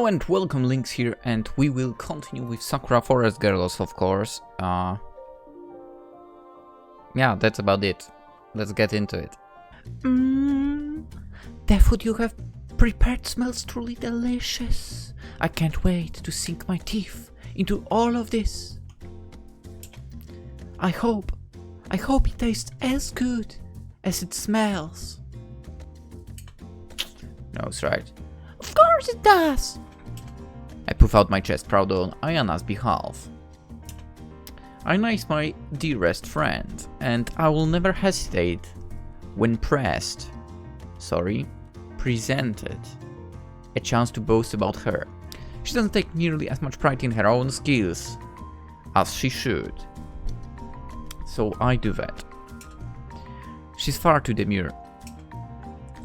Hello and welcome, Lynx here, and we will continue with Sakura Forest Girls, of course. Yeah, that's about it. Let's get into it. The food you have prepared smells truly delicious. I can't wait to sink my teeth into all of this. I hope it tastes as good as it smells. No, it's right. Of course it does! I puff out my chest, proud on Aiyana's behalf. Aiyana is my dearest friend, and I will never hesitate when presented a chance to boast about her. She doesn't take nearly as much pride in her own skills as she should, so I do that. She's far too demure.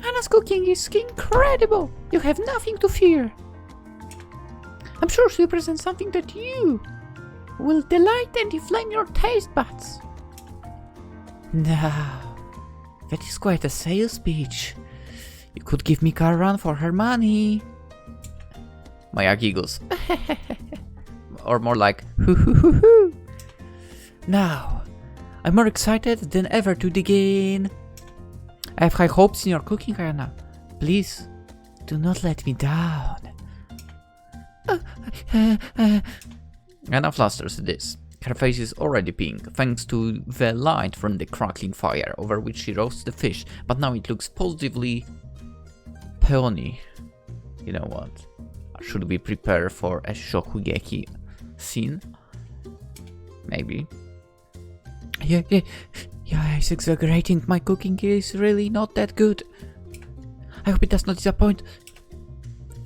Anna's cooking is incredible! You have nothing to fear. I'm sure she'll present something that you will delight and inflame your taste buds. Now, that is quite a sales pitch. You could give me a run for her money. Maia giggles. Or more like, hoo hoo hoo hoo. Now, I'm more excited than ever to dig in. I have high hopes in your cooking, Aiyana. Please, do not let me down. Aiyana flusters at this. Her face is already pink, thanks to the light from the crackling fire over which she roasts the fish, but now it looks positively peony. You know what? Should we prepare for a shokugeki scene? Maybe. Yeah, it's exaggerating. My cooking is really not that good. I hope it does not disappoint.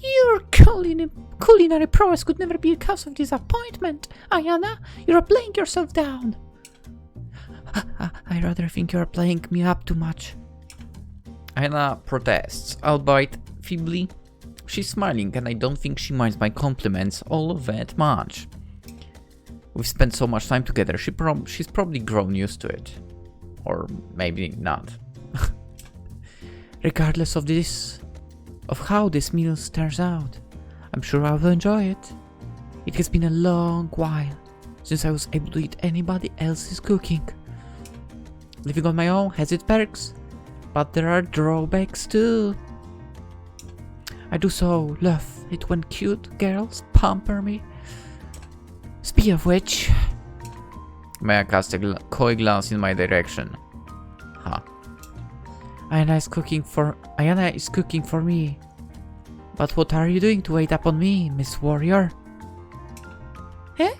Your culinary prowess could never be a cause of disappointment, Aiyana. You're playing yourself down. I rather think you're playing me up too much. Aiyana protests, albeit feebly. She's smiling, and I don't think she minds my compliments all that much. We've spent so much time together, she's probably grown used to it. Or maybe not. Regardless of how this meal turns out, I'm sure I will enjoy it. It has been a long while since I was able to eat anybody else's cooking. Living on my own has its perks, but there are drawbacks too. I do so love it when cute girls pamper me. Speaking of which, Maia cast a coy glance in my direction. Aiyana is cooking for me. But what are you doing to wait upon me, Miss Warrior? Eh?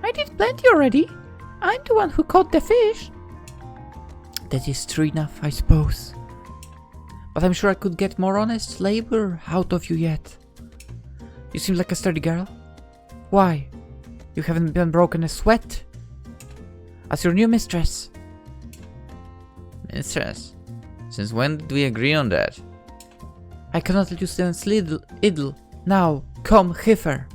I did plenty already. I'm the one who caught the fish. That is true enough, I suppose. But I'm sure I could get more honest labor out of you yet. You seem like a sturdy girl. Why? You haven't been broken a sweat? As your new mistress. Mistress? Since when did we agree on that? I cannot let you stand idle. Now, come hither.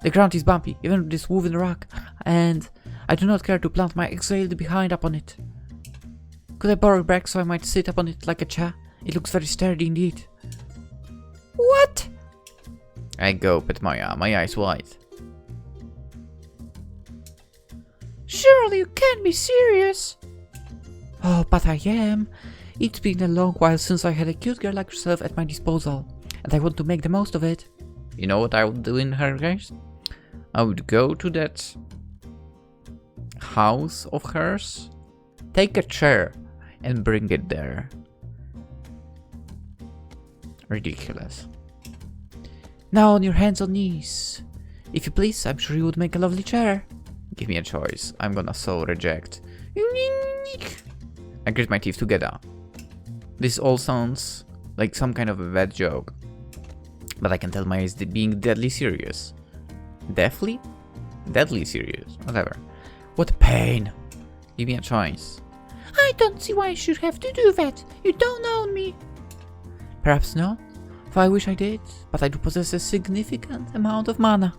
The ground is bumpy, even with this woven rock, and I do not care to plant my exhaled behind upon it. Could I borrow a back so I might sit upon it like a chair? It looks very sturdy indeed. What? I gope at Maia, my eyes wide. Surely you can't be serious. Oh, but I am. It's been a long while since I had a cute girl like yourself at my disposal, and I want to make the most of it. You know what I would do in her case? I would go to that house of hers, take a chair, and bring it there. Ridiculous. Now on your hands and knees. If you please, I'm sure you would make a lovely chair. Give me a choice. I'm gonna so reject. I grit my teeth together. This all sounds like some kind of a bad joke, but I can tell Maia is being deadly serious. Deathly? Deadly serious. Whatever. What a pain. Give me a choice. I don't see why I should have to do that. You don't own me. Perhaps not, for I wish I did, but I do possess a significant amount of mana.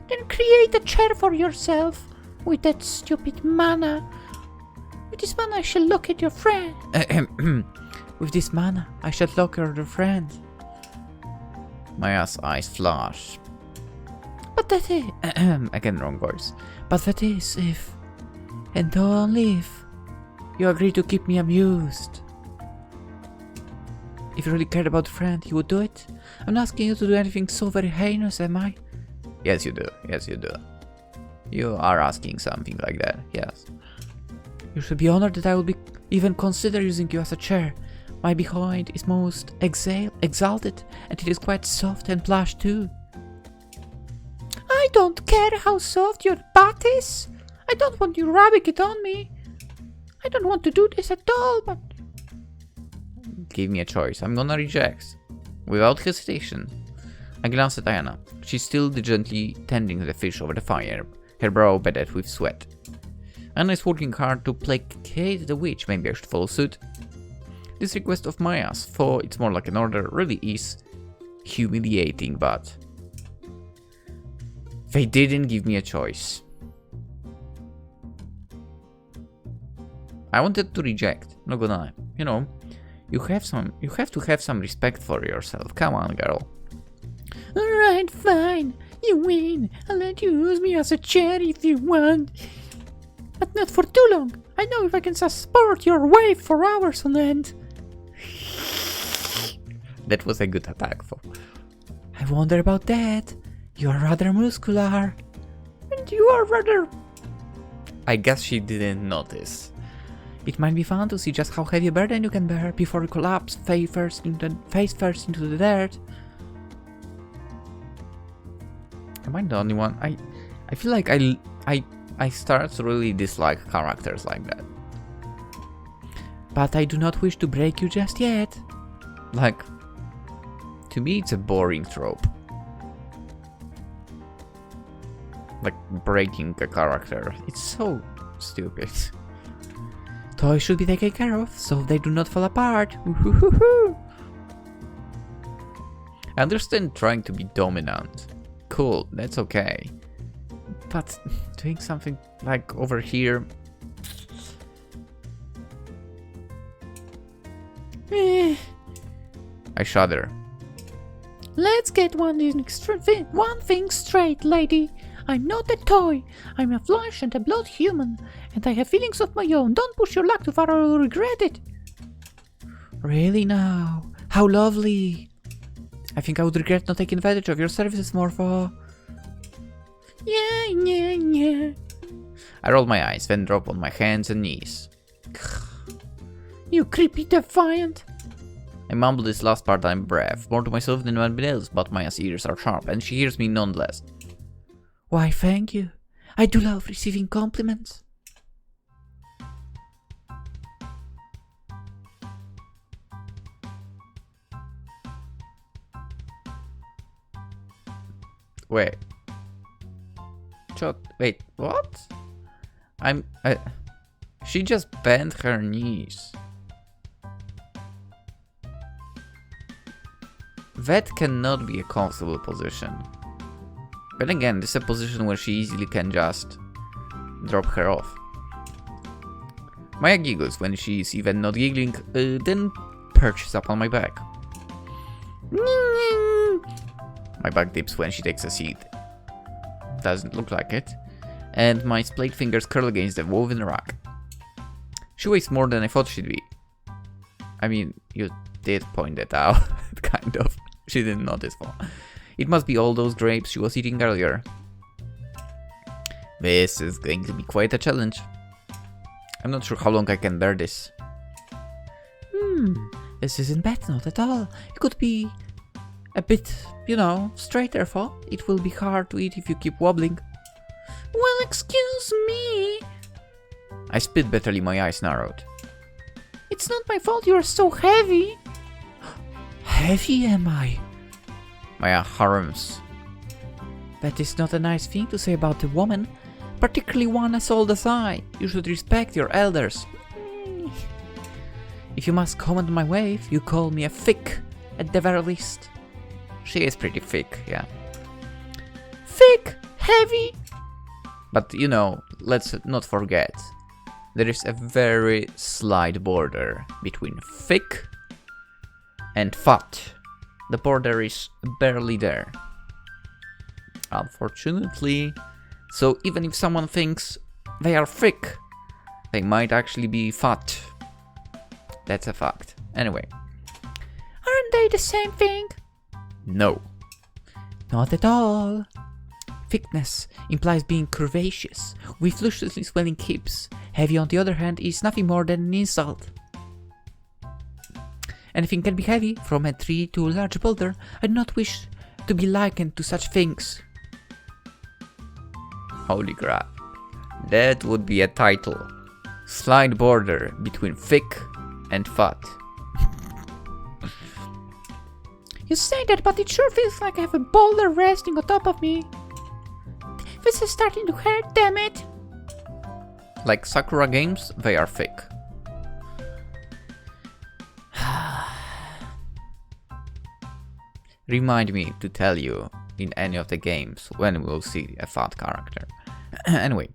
Then create a chair for yourself with that stupid mana. With this mana I shall look at your friend. With this mana I shall look at your friend. Maia's eyes flash. But that is... Again, wrong voice. But that is if... And only if... You agree to keep me amused. If you really cared about a friend, you would do it? I'm not asking you to do anything so very heinous, am I? Yes, you do. Yes, you do. You are asking something like that, yes. You should be honored that I will even consider using you as a chair. My behind is most exalted, and it is quite soft and plush too. I don't care how soft your butt is. I don't want you rubbing it on me. I don't want to do this at all, but... Give me a choice. I'm gonna reject. Without hesitation. I glanced at Aiyana. She's still diligently tending the fish over the fire, her brow beaded with sweat. Aiyana is working hard to placate the witch. Maybe I should follow suit. This request of Maia's, for it's more like an order, really is humiliating, but... They didn't give me a choice. I wanted to reject, not gonna lie. You know, you have to have some respect for yourself. Come on, girl. Alright, fine. You win. I'll let you use me as a chair if you want. But not for too long. I know if I can support your wave for hours on end. That was a good attack for. I wonder about that. You are rather muscular. And you are rather... I guess she didn't notice. It might be fun to see just how heavy a burden you can bear before you collapse face first into the dirt. Am I the only one? I feel like I start to really dislike characters like that. But I do not wish to break you just yet. Like, to me it's a boring trope. Like breaking a character. It's so stupid. Toys should be taken care of, so they do not fall apart. I understand trying to be dominant. Cool, that's okay. But doing something like over here... I shudder. Let's get one thing straight, lady. I'm not a toy. I'm a flesh and a blood human, and I have feelings of my own. Don't push your luck too far or you'll regret it. Really now? How lovely. I think I would regret not taking advantage of your services more for... Yeah. I roll my eyes, then drop on my hands and knees. You creepy defiant. I mumble this last part under breath, more to myself than anyone else, but Maia's ears are sharp, and she hears me nonetheless. Why, thank you. I do love receiving compliments. Wait. Wait, what? She just bent her knees. That cannot be a comfortable position. But again, this is a position where she easily can just drop her off. Maia giggles when she is even not giggling, then perches up on my back. My back dips when she takes a seat. Doesn't look like it. And my splayed fingers curl against the woven rack. She weighs more than I thought she'd be. I mean, you did point that out, kind of. She didn't notice for. It must be all those grapes she was eating earlier. This is going to be quite a challenge. I'm not sure how long I can bear this. This isn't bad, not at all. It could be a bit, you know, straighter for. It will be hard to eat if you keep wobbling. Well, excuse me. I spit bitterly, my eyes narrowed. It's not my fault you are so heavy. Heavy am I? Maia harums. That is not a nice thing to say about a woman, particularly one as old as I. You should respect your elders. If you must comment on my wave, you call me a thick, at the very least. She is pretty thick, yeah. Thick, heavy. But you know, let's not forget, there is a very slight border between thick and fat. The border is barely there. Unfortunately. So even if someone thinks they are thick, they might actually be fat. That's a fact. Anyway. Aren't they the same thing? No. Not at all. Thickness implies being curvaceous, with lusciously swelling hips. Heavy, on the other hand, is nothing more than an insult. Anything can be heavy, from a tree to a large boulder. I do not wish to be likened to such things. Holy crap. That would be a title. Slight border between thick and fat. You say that, but it sure feels like I have a boulder resting on top of me. This is starting to hurt, damn it. Like Sakura games, they are thick. Remind me to tell you in any of the games when we'll see a fat character. Anyway.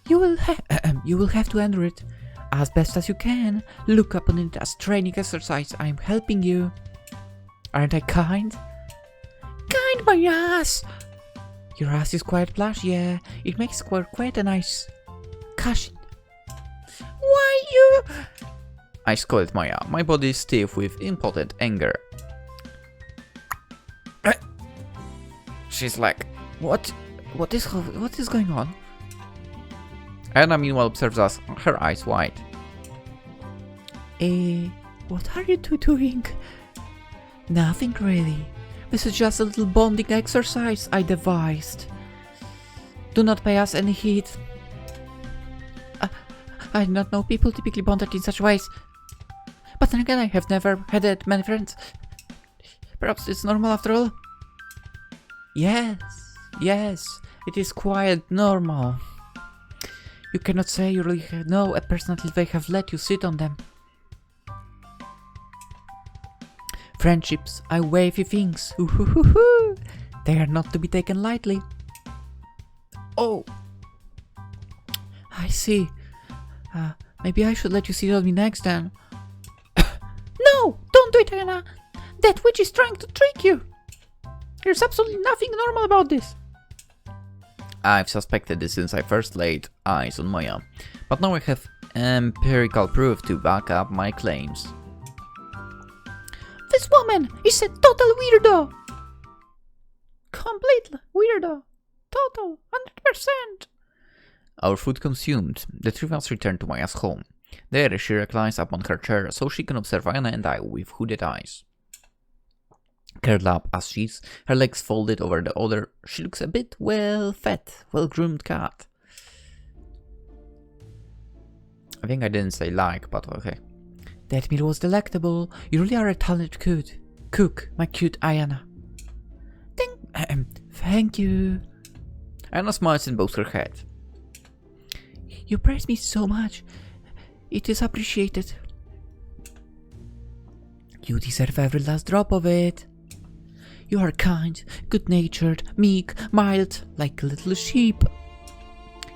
You will have to endure it as best as you can. Look upon it as training exercise. I'm helping you. Aren't I kind? Kind, my ass! Your ass is quite plush, yeah. It makes quite a nice cushion. Why you? I scolded Maia. My body is stiff with impotent anger. She's like, what is going on? Aiyana meanwhile observes us, her eyes wide. What are you two doing? Nothing really. This is just a little bonding exercise I devised. Do not pay us any heed. I do not know people typically bonded in such ways. But then again, I have never had that many friends. Perhaps it's normal after all. Yes, it is quite normal. You cannot say you really know a person until they have let you sit on them. Friendships are wavy things. They are not to be taken lightly. Oh, I see. Maybe I should let you sit on me next time. No, don't do it, Aiyana. That witch is trying to trick you. There's absolutely nothing normal about this. I've suspected this since I first laid eyes on Maia, but now I have empirical proof to back up my claims. This woman is a total weirdo. Complete weirdo. Total, 100%. Our food consumed, the three of us return to Maia's home. There she reclines upon her chair so she can observe Aiyana and I with hooded eyes. Curled up as she is, her legs folded over the other, she looks a bit well-fed, well-groomed cat. I think I didn't say like, but okay. That meal was delectable. You really are a talented cook, my cute Aiyana. Thank you. Aiyana smiles and bows her head. You praise me so much. It is appreciated. You deserve every last drop of it. You are kind, good-natured, meek, mild, like a little sheep.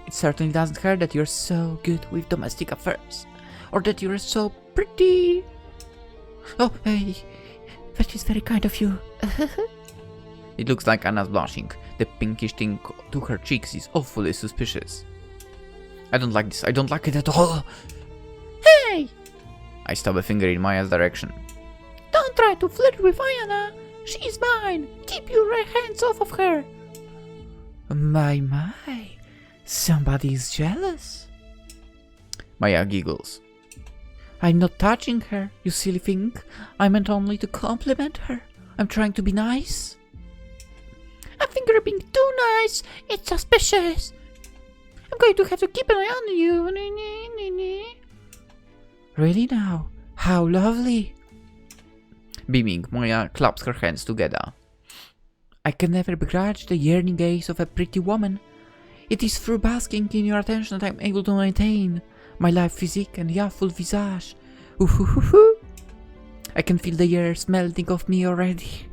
It certainly doesn't hurt that you're so good with domestic affairs, or that you're so pretty. Oh, hey, that is very kind of you. It looks like Anna's blushing. The pinkish thing to her cheeks is awfully suspicious. I don't like this. I don't like it at all. Hey! I stab a finger in Maia's direction. Don't try to flirt with Aiyana. She is mine. Keep your hands off of her. My. Somebody is jealous. Maia giggles. I'm not touching her, you silly thing. I meant only to compliment her. I'm trying to be nice. I think you're being too nice. It's suspicious. I'm going to have to keep an eye on you. Really now? How lovely. Beaming, Maia claps her hands together. I can never begrudge the yearning gaze of a pretty woman. It is through basking in your attention that I'm able to maintain my live physique and youthful visage. I can feel the air smelting of me already.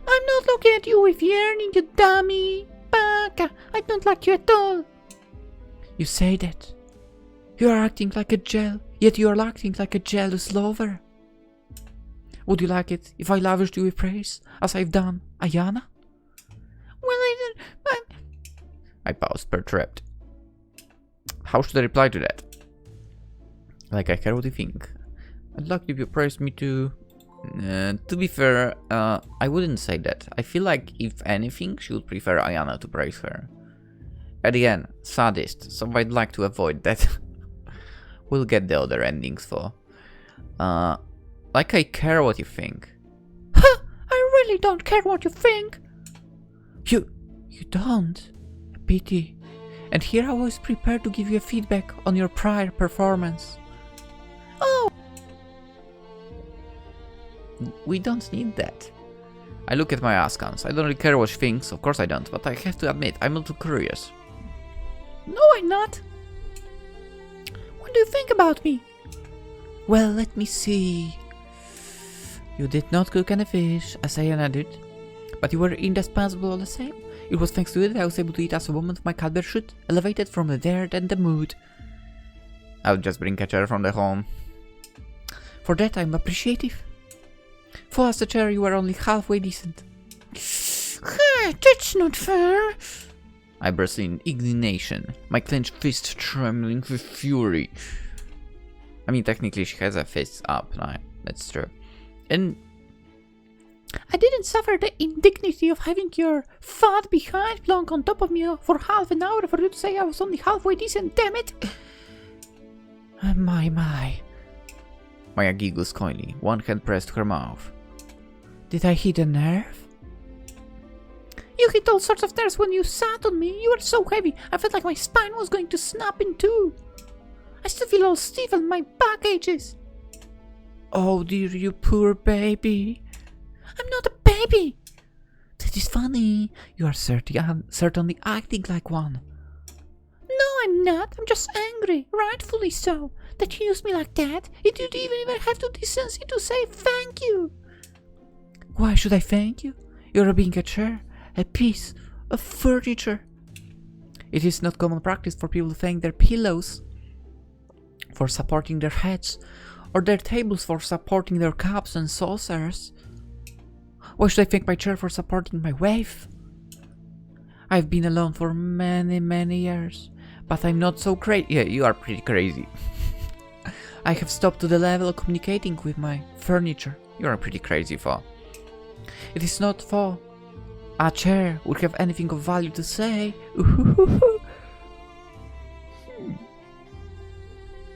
I'm not looking at you with yearning, you dummy. Baka, I don't like you at all. You say that. You are acting like a yet you are acting like a jealous lover. Would you like it if I lavished you with praise, as I've done, Aiyana? Well, I paused, perturbed. How should I reply to that? Like, I care what you think. I'd like if you praise me too. To be fair, I wouldn't say that. I feel like, if anything, she would prefer Aiyana to praise her. At the end, sadist, so I'd like to avoid that. We'll get the other endings for. Like, I care what you think. Huh! I really don't care what you think. You don't? A pity. And here I was prepared to give you a feedback on your prior performance. Oh! We don't need that. I look at my Askans. I don't really care what she thinks, of course I don't, but I have to admit, I'm a little curious. No, I'm not. What do you think about me? Well, let me see. You did not cook any fish, as Aiyana did, but you were indispensable all the same. It was thanks to it that I was able to eat as a woman of my caliber should, elevated from the dirt and the mood. I'll just bring a chair from the home. For that I'm appreciative. For as a chair you were only halfway decent. That's not fair. I burst in indignation, my clenched fist trembling with fury. I mean, technically she has her fists up, right? That's true. And I didn't suffer the indignity of having your fat behind plonk on top of me for half an hour for you to say I was only halfway decent, damn it! My. Maia giggles coyly, one hand pressed to her mouth. Did I hit a nerve? You hit all sorts of nerves when you sat on me. You were so heavy, I felt like my spine was going to snap in two. I still feel all stiff and my back aches. Oh dear, you poor baby. I'm not a baby. That is funny. You are certainly acting like one. No, I'm not. I'm just angry. Rightfully so. That you used me like that. You didn't even have the decency to say thank you. Why should I thank you? You're being a chair, a piece of furniture. It is not common practice for people to thank their pillows for supporting their heads, or their tables for supporting their cups and saucers. Why should I thank my chair for supporting my wife? I've been alone for many years, but I'm not so crazy. Yeah, you are pretty crazy. I have stopped to the level of communicating with my furniture. You are pretty crazy for. It is not for a chair would have anything of value to say.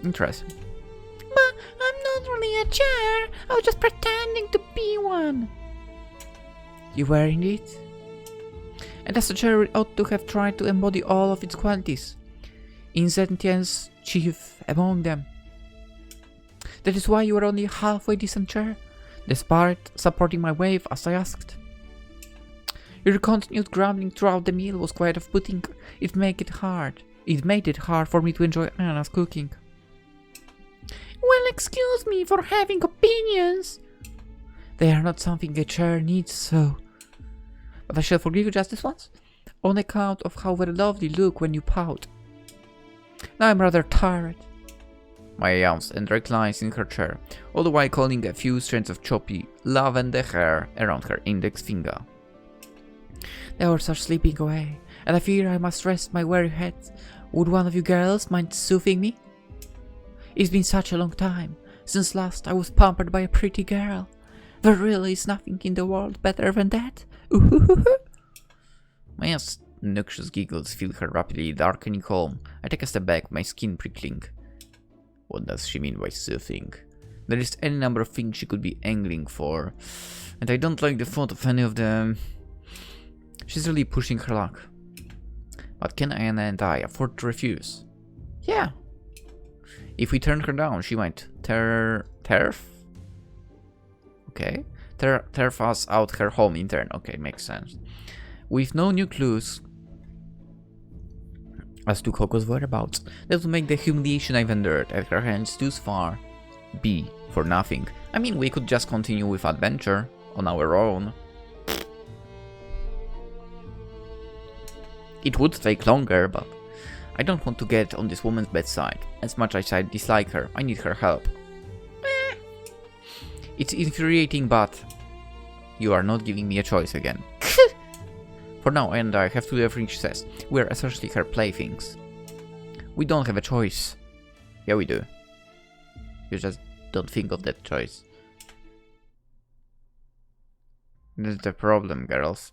Interesting. But I'm not really a chair. I was just pretending to be one. You were indeed. And as a chair, it ought to have tried to embody all of its qualities, insentience chief among them. That is why you were only a halfway decent chair, despite supporting my wave as I asked. Your continued grumbling throughout the meal was quite off-putting. It made it hard for me to enjoy Aiyana's cooking. Well, excuse me for having opinions. They are not something a chair needs, so. But I shall forgive you just this once, on account of how very lovely you look when you pout. Now I'm rather tired. Maia yawns and reclines in her chair, all the while calling a few strands of choppy lavender hair around her index finger. The hours are slipping away, and I fear I must rest my weary head. Would one of you girls mind soothing me? It's been such a long time since last I was pampered by a pretty girl. There really is nothing in the world better than that. Maia's noxious giggles fill her rapidly darkening home. I take a step back, my skin prickling. What does she mean by soothing? There is any number of things she could be angling for, and I don't like the thought of any of them. She's really pushing her luck. But can Aiyana and I afford to refuse? Yeah. If we turn her down, she might turf? Okay. Turf us out her home in turn. Okay, makes sense. With no new clues as to Koko's whereabouts, that would make the humiliation I've endured at her hands thus far be for nothing. I mean, we could just continue with adventure on our own. It would take longer, but I don't want to get on this woman's bad side. As much as I dislike her, I need her help. It's infuriating, but you are not giving me a choice again. For now, and I have to do everything she says. We're essentially her playthings. We don't have a choice. Yeah, we do. You just don't think of that choice. That's the problem, girls.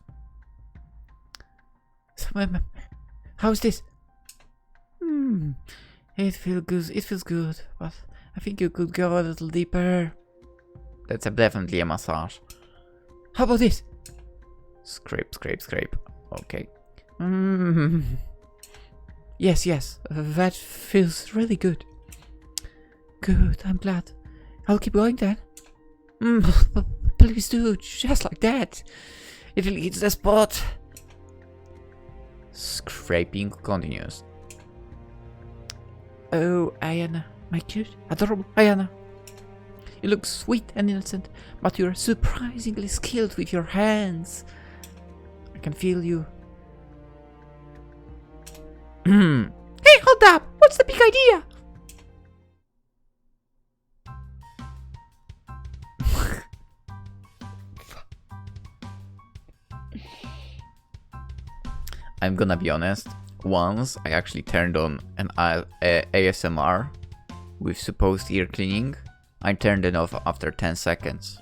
How's this? It feels good. It feels good, but I think you could go a little deeper. That's definitely a massage. How about this? Scrape, scrape, scrape. Okay. Yes, that feels really good. Good, I'm glad. I'll keep going then. Please do, just like that. It really hits the spot. Scraping continues. Oh, Aiyana, my cute, adorable Aiyana. You look sweet and innocent, but you're surprisingly skilled with your hands. I can feel you. Hey, hold up! What's the big idea? I'm gonna be honest. Once I actually turned on an ASMR with supposed ear cleaning. I turned it off after 10 seconds.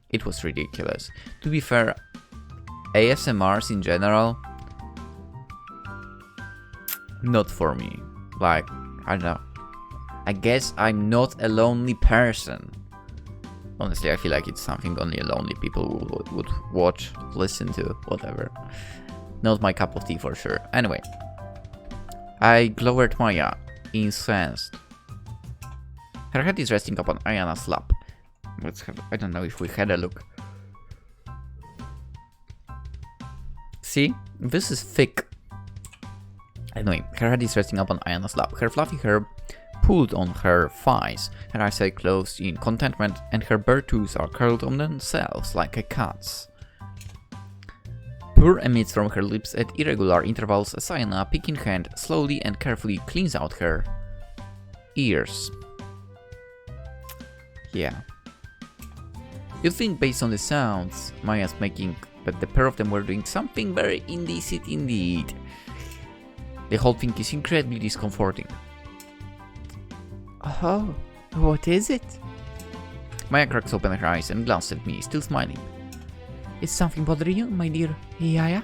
It was ridiculous. To be fair, ASMRs in general, not for me. Like, I don't know. I guess I'm not a lonely person. Honestly, I feel like it's something only lonely people would watch, listen to, whatever. Not my cup of tea for sure. Anyway, I glowered Maia, incensed. Her head is resting upon Aiyana's lap. Let's have, I don't know if we had a look. See? This is thick. Anyway, her head is resting upon Aiyana's lap. Her fluffy hair pulled on her thighs. Her eyes are closed in contentment, and her bare toes are curled on themselves like a cat's. Purr emits from her lips at irregular intervals as Aiyana, pick in hand, slowly and carefully cleans out her ears. Yeah. You'd think based on the sounds Maia's making that the pair of them were doing something very indecent indeed. The whole thing is incredibly discomforting. Oh, what is it? Maia cracks open her eyes and glances at me, still smiling. Is something bothering you, my dear Yaya?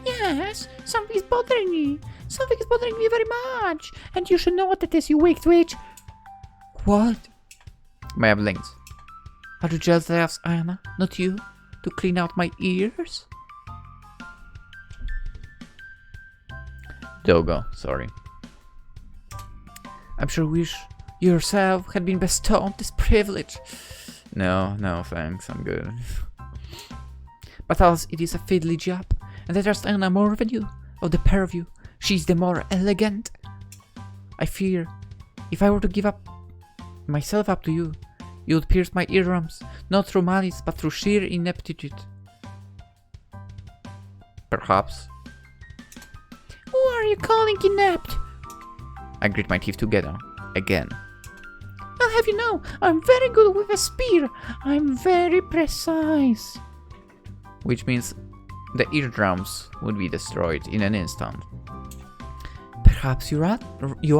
Yes, something is bothering me. Something is bothering me very much. And you should know what it is, you weak twitch. What? Maia blinks. Are you just asked Aiyana, not you, to clean out my ears? Dogo, sorry. I'm sure wish you yourself had been bestowed this privilege. No, thanks, I'm good. But as it is a fiddly job, and I trust Aiyana more than you, of the pair of you, she's the more elegant. I fear, if I were to give myself up to you, you would pierce my eardrums, not through malice, but through sheer ineptitude. Perhaps. Who are you calling inept? I grit my teeth together. Again. I'll have you know, I'm very good with a spear. I'm very precise. Which means the eardrums would be destroyed in an instant. Perhaps you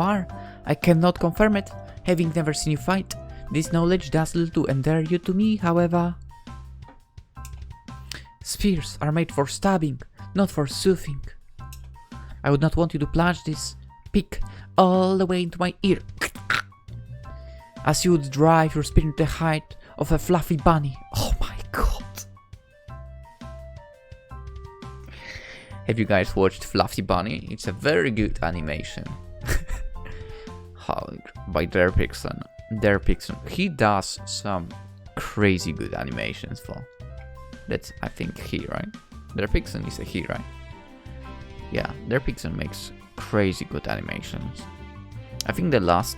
are. I cannot confirm it, having never seen you fight. This knowledge does little to endear you to me, however. Spears are made for stabbing, not for soothing. I would not want you to plunge this pick all the way into my ear, as you would drive your spear into the height of a fluffy bunny. Oh my god. Have you guys watched Fluffy Bunny? It's a very good animation. By Derpixon. He does some crazy good animations for. That's, I think, he, right? Derpixon is a he, right? Yeah, Derpixon makes crazy good animations. I think the last...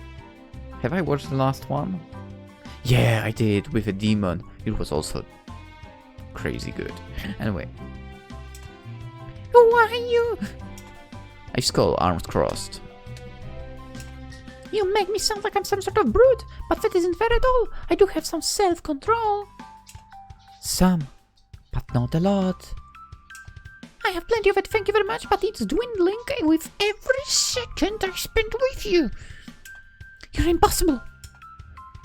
Have I watched the last one? Yeah, I did, with a demon. It was also crazy good. Anyway. Who are you? I skull, arms crossed. You make me sound like I'm some sort of brute, but that isn't fair at all. I do have some self-control. Some, but not a lot. I have plenty of it, thank you very much, but it's dwindling with every second I spend with you. You're impossible.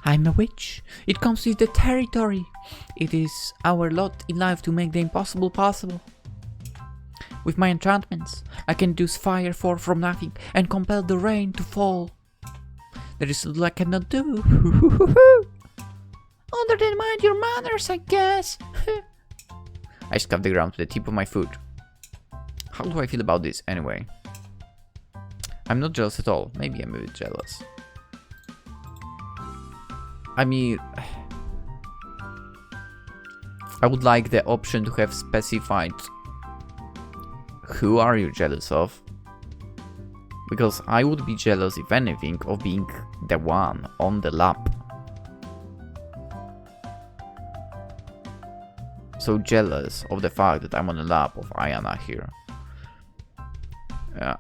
I'm a witch. It comes with the territory. It is our lot in life to make the impossible possible. With my enchantments, I can induce fire fall from nothing and compel the rain to fall. There is little I cannot do. Other than mind your manners, I guess. I scuffed the ground with the tip of my foot. How do I feel about this anyway? I'm not jealous at all. Maybe I'm a bit jealous. I mean, I would like the option to have specified who are you jealous of? Because I would be jealous, if anything, of being the one on the lap. So jealous of the fact that I'm on the lap of Aiyana here.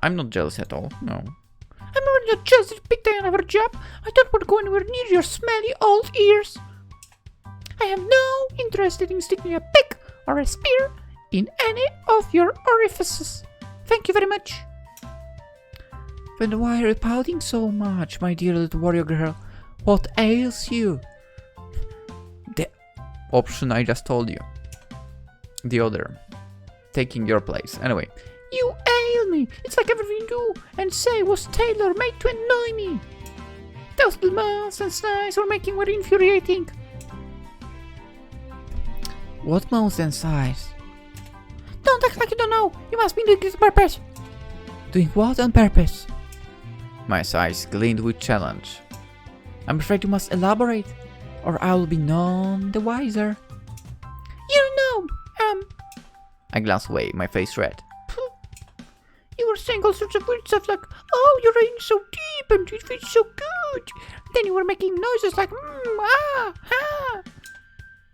I'm not jealous at all, no. I'm already not jealous that you picked Aiyana for a job. I don't want to go anywhere near your smelly old ears. I have no interest in sticking a pick or a spear in any of your orifices. Thank you very much. Then why are you pouting so much, my dear little warrior girl? What ails you? The option I just told you. The other. Taking your place. Anyway. You ail me. It's like everything you do and say was tailor-made to annoy me. Those little mouths and sighs you're making were infuriating. What mouths and sighs? Don't act like you don't know. You must be doing it on purpose. Doing what on purpose? My eyes gleamed with challenge. I'm afraid you must elaborate, or I will be none the wiser. You know, I glanced away, my face red. You were saying all sorts of weird stuff like, oh, you're in so deep and it feels so good. Then you were making noises like, ah, ha.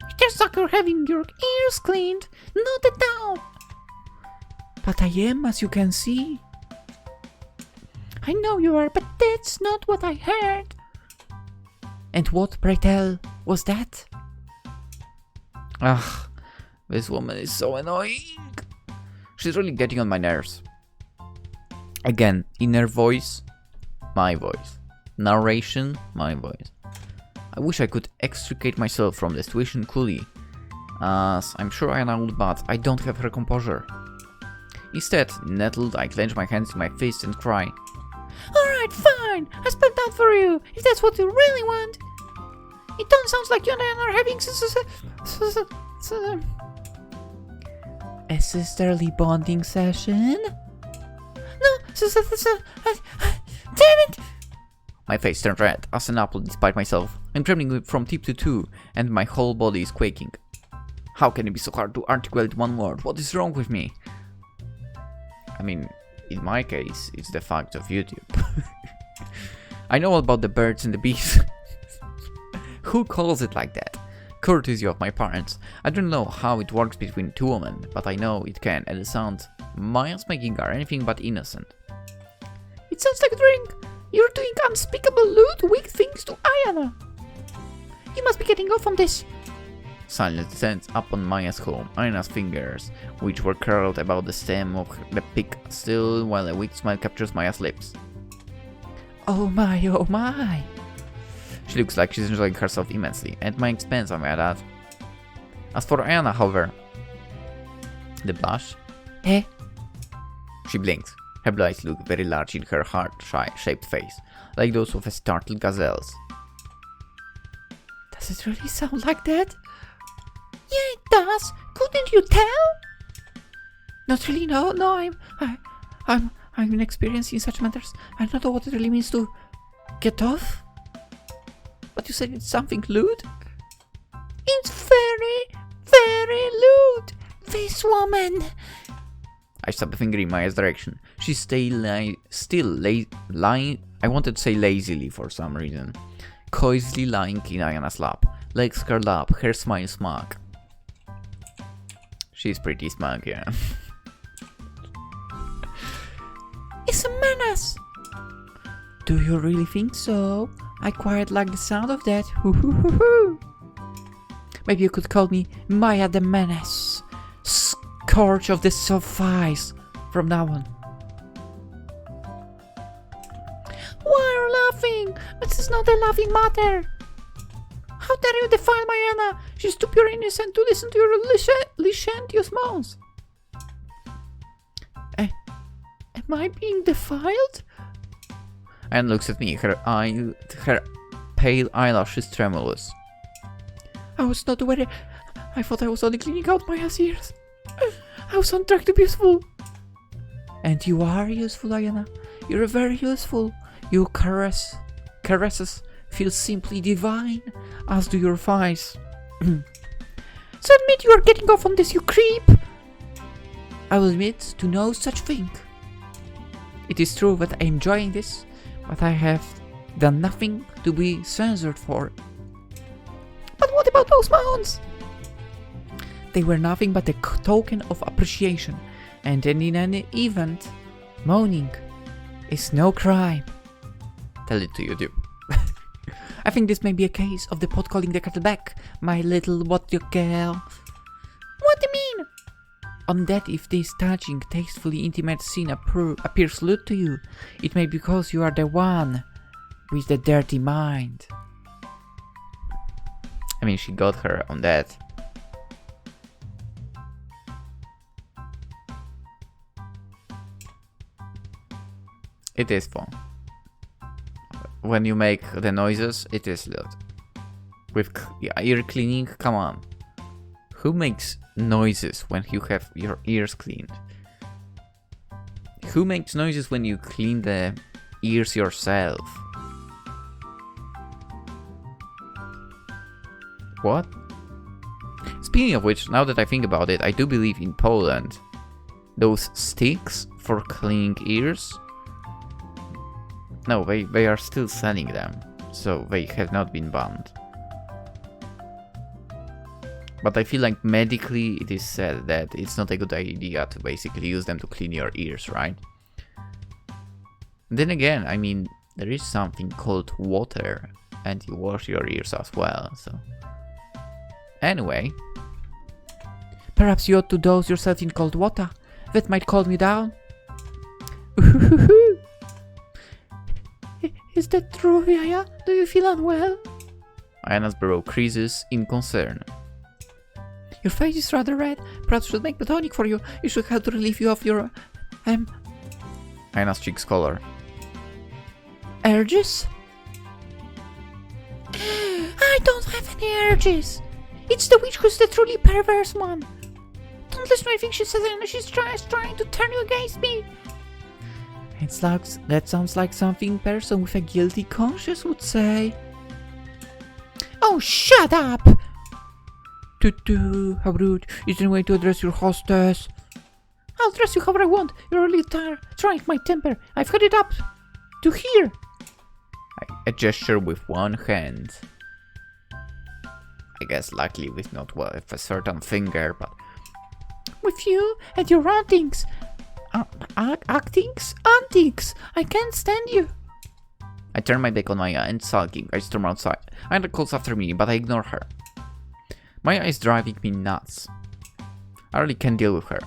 It's just like you're having your ears cleaned, not at all. But I am, as you can see. I know you are, but that's not what I heard. And what, pray tell, was that? Ugh, this woman is so annoying. She's really getting on my nerves. Again, inner voice, my voice. Narration, my voice. I wish I could extricate myself from the situation coolly, as I'm sure Aiyana would, but I don't have her composure. Instead, nettled, I clench my hands in my fist and cry. Alright, fine, I spelled that for you, if that's what you really want. It don't sound like you and Aiyana are having a sisterly bonding session? No, damn it! My face turned red as an apple despite myself. I'm trembling from tip to toe, and my whole body is quaking. How can it be so hard to articulate one word? What is wrong with me? I mean, in my case, it's the fact of YouTube. I know all about the birds and the bees. Who calls it like that? Courtesy of my parents. I don't know how it works between two women, but I know it can, and the sounds Maia's making are anything but innocent. It sounds like a drink. You're doing unspeakable lewd, weak things to Aiyana. You must be getting off on this. Silence descends upon Maia's home. Aiyana's fingers, which were curled about the stem of the pick, still while a weak smile captures Maia's lips. Oh my, oh my. She looks like she's enjoying herself immensely, at my expense, I might add. As for Aiyana, however, the blush, eh? She blinks. Her blue eyes look very large in her heart-shaped face, like those of a startled gazelles. Does it really sound like that? Yeah, it does. Couldn't you tell? Not really. No. I'm inexperienced in such matters. I don't know what it really means to get off. But you said it's something lewd. It's very, very lewd. This woman. I stop a finger in Maia's direction. She lying. I wanted to say lazily for some reason. Coyly lying in Aiyana's lap. Legs curled up, her smile smug. She's pretty smug, yeah. It's a menace. Do you really think so? I quite like the sound of that. Hoo hoo hoo hoo. Maybe you could call me Maia the Menace. Scourge of the Sophies from now on. Why are you laughing? This is not a laughing matter. How dare you defile Aiyana? She's too pure innocent to listen to your licentious moans. Am I being defiled? And looks at me, her pale eyelashes tremulous. I was not aware. I thought I was only cleaning out Maia's ears. I was on track to be useful. And you are useful, Aiyana. You're very useful. Your caresses feel simply divine, as do your thighs. So admit you are getting off on this, you creep. I will admit to no such thing. It is true that I am enjoying this, but I have done nothing to be censored for. But what about those mounds? They were nothing but a token of appreciation, and in any event, moaning is no crime. Tell it to you do. I think this may be a case of the pot calling the kettle back, my little what you call. What do you mean? On that, if this touching, tastefully intimate scene appears lewd to you, it may be because you are the one with the dirty mind. I mean, she got her on that. It is fun. When you make the noises, it is lewd. With ear cleaning, come on. Who makes noises when you have your ears cleaned? Who makes noises when you clean the ears yourself? What? Speaking of which, now that I think about it, I do believe in Poland, those sticks for cleaning ears, no, they are still selling them, so they have not been banned. But I feel like medically it is said that it's not a good idea to basically use them to clean your ears, right? Then again, I mean, there is something called water, and you wash your ears as well, so... Anyway. Perhaps you ought to douse yourself in cold water. That might calm you down. Is that true, Yaya? Do you feel unwell? Aiyana's brow creases in concern. Your face is rather red. Perhaps we'll make the tonic for you. It should help to relieve you of your... Aiyana's cheeks color. Urges? I don't have any urges. It's the witch who's the truly perverse one. Don't listen to anything she says, and she's trying to turn you against me. It's like, that sounds like something a person with a guilty conscience would say. Oh, shut up! Tutu, how rude. Is there a way to address your hostess? I'll dress you however I want. You're really trying my temper. I've got it up to here. A gesture with one hand. I guess luckily with not with a certain finger, but... With you and your antics. Antics. I can't stand you. I turn my back on Maia and sulking, I storm outside. Aiyana calls after me, but I ignore her. Maia is driving me nuts. I really can't deal with her.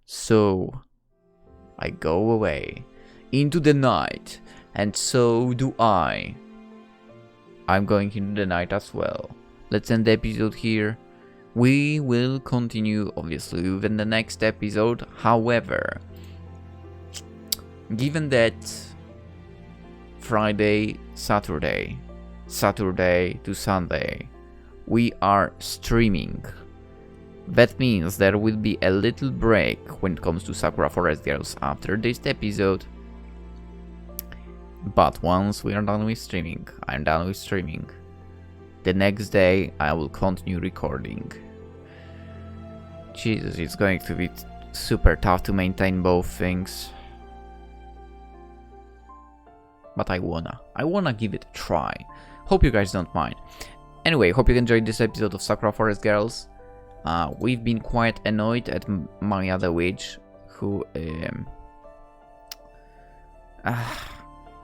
So, I go away into the night, and so do I. I'm going into the night as well. Let's end the episode here. We will continue, obviously, within the next episode. However, given that Friday, Saturday to Sunday, we are streaming, that means there will be a little break when it comes to Sakura Forest Girls after this episode. But once we are done with streaming, I'm done with streaming. The next day I will continue recording. Jesus, it's going to be super tough to maintain both things. But I wanna give it a try. Hope you guys don't mind. Anyway, hope you enjoyed this episode of Sakura Forest Girls. We've been quite annoyed at Maia the Witch, who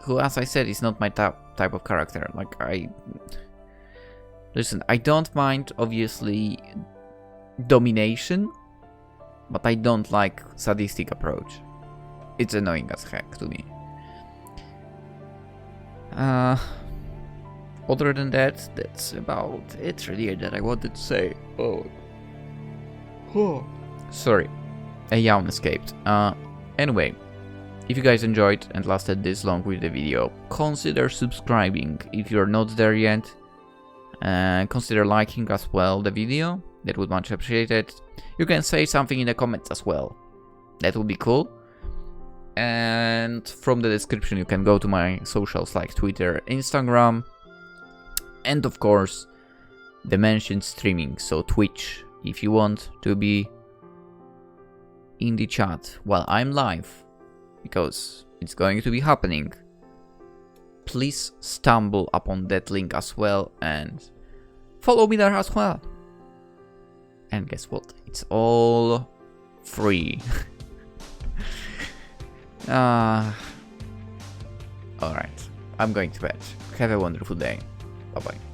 who, as I said, is not my type of character. Like, listen, I don't mind, obviously, domination, but I don't like sadistic approach. It's annoying as heck to me. Other than that, that's about it really that I wanted to say. Oh. Sorry. A yawn escaped. Anyway, if you guys enjoyed and lasted this long with the video, consider subscribing if you're not there yet. Consider liking as well the video. That would much appreciated. You can say something in the comments as well. That would be cool. And from the description you can go to my socials like Twitter, Instagram, and of course the mentioned streaming, so Twitch, if you want to be in the chat while I'm live, because it's going to be happening. Please stumble upon that link as well and follow me there as well. And guess what? It's all free. Alright, I'm going to bed. Have a wonderful day. Bye bye.